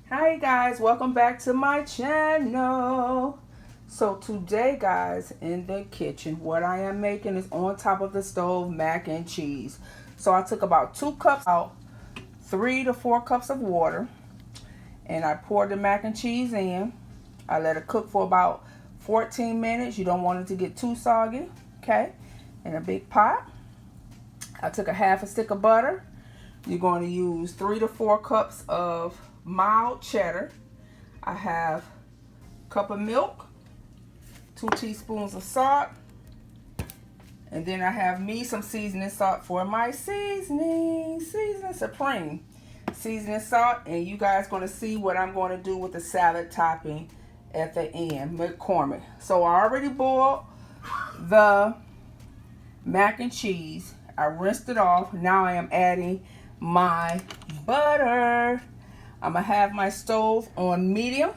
Hi guys, welcome back to my channel. So today guys, in the kitchen, what I am making is on top of the stove mac and cheese. So I took about 2 cups out, 3 to 4 cups of water, and I poured the mac and cheese in. I let it cook for about 14 minutes. You don't want it to get too soggy, okay? In a big pot. I took a half a stick of butter. You're going to use 3 to 4 cups of mild cheddar. I have a cup of milk, 2 teaspoons of salt, and then I have me some seasoning salt for my seasoning supreme seasoning salt. And you guys going to see what I'm going to do with the salad topping at the end, McCormick. So I already boiled the mac and cheese. I rinsed it off. Now I am adding my butter. I'm gonna have my stove on medium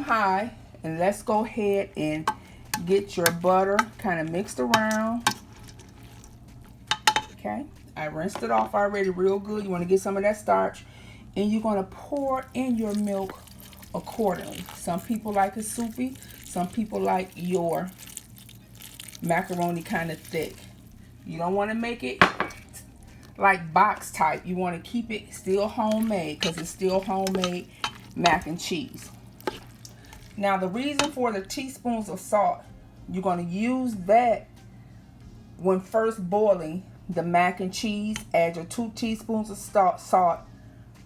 high, and let's go ahead and get your butter kind of mixed around. Okay, I rinsed it off already real good. You want to get some of that starch, and you're going to pour in your milk accordingly. Some people like it soupy, some people like your macaroni kind of thick. You don't want to make it like box type. You want to keep it still homemade, because it's still homemade mac and cheese. Now the reason for the teaspoons of salt, you're going to use that when first boiling the mac and cheese. Add your 2 teaspoons of salt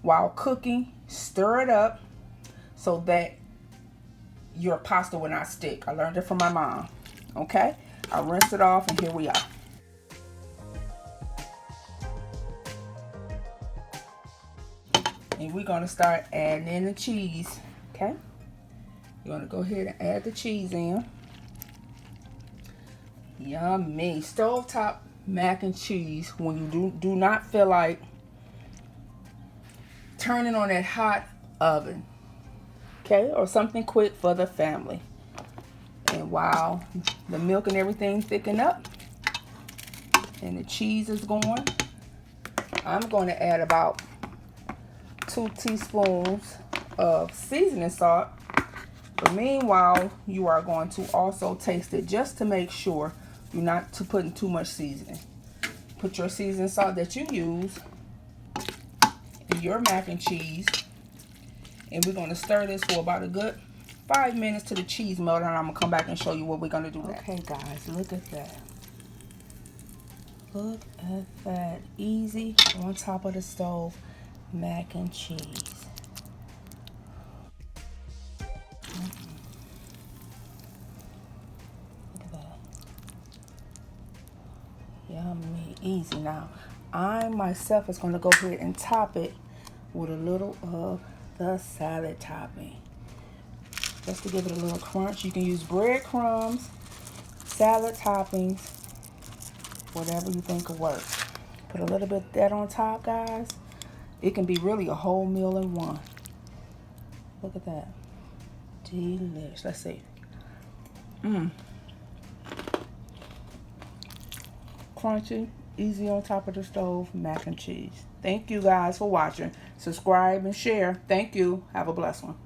while cooking. Stir it up so that your pasta will not stick. I learned it from my mom. Okay, I rinsed it off, and here we are. And we're going to start adding in the cheese. Okay, you're going to go ahead and add the cheese in. Yummy. Stovetop mac and cheese when you do not feel like turning on that hot oven. Okay, or something quick for the family. And while the milk and everything thicken up and the cheese is going, I'm going to add about 2 teaspoons of seasoning salt. But meanwhile, you are going to also taste it just to make sure you're not putting too much seasoning. Put your seasoning salt that you use in your mac and cheese, and we're going to stir this for about a good 5 minutes to the cheese melt, and I'm going to come back and show you what we're going to do next. Okay guys, look at that. Look at that. Easy on top of the stove mac and cheese. Look at that. Yummy. Easy. Now I myself is going to go ahead and top it with a little of the salad topping, just to give it a little crunch. You can use breadcrumbs, salad toppings, whatever you think will work. Put a little bit of that on top, guys. It can be really a whole meal in one. Look at that. Delish. Let's see. Crunchy, easy on top of the stove mac and cheese. Thank you guys for watching. Subscribe and share. Thank you. Have a blessed one.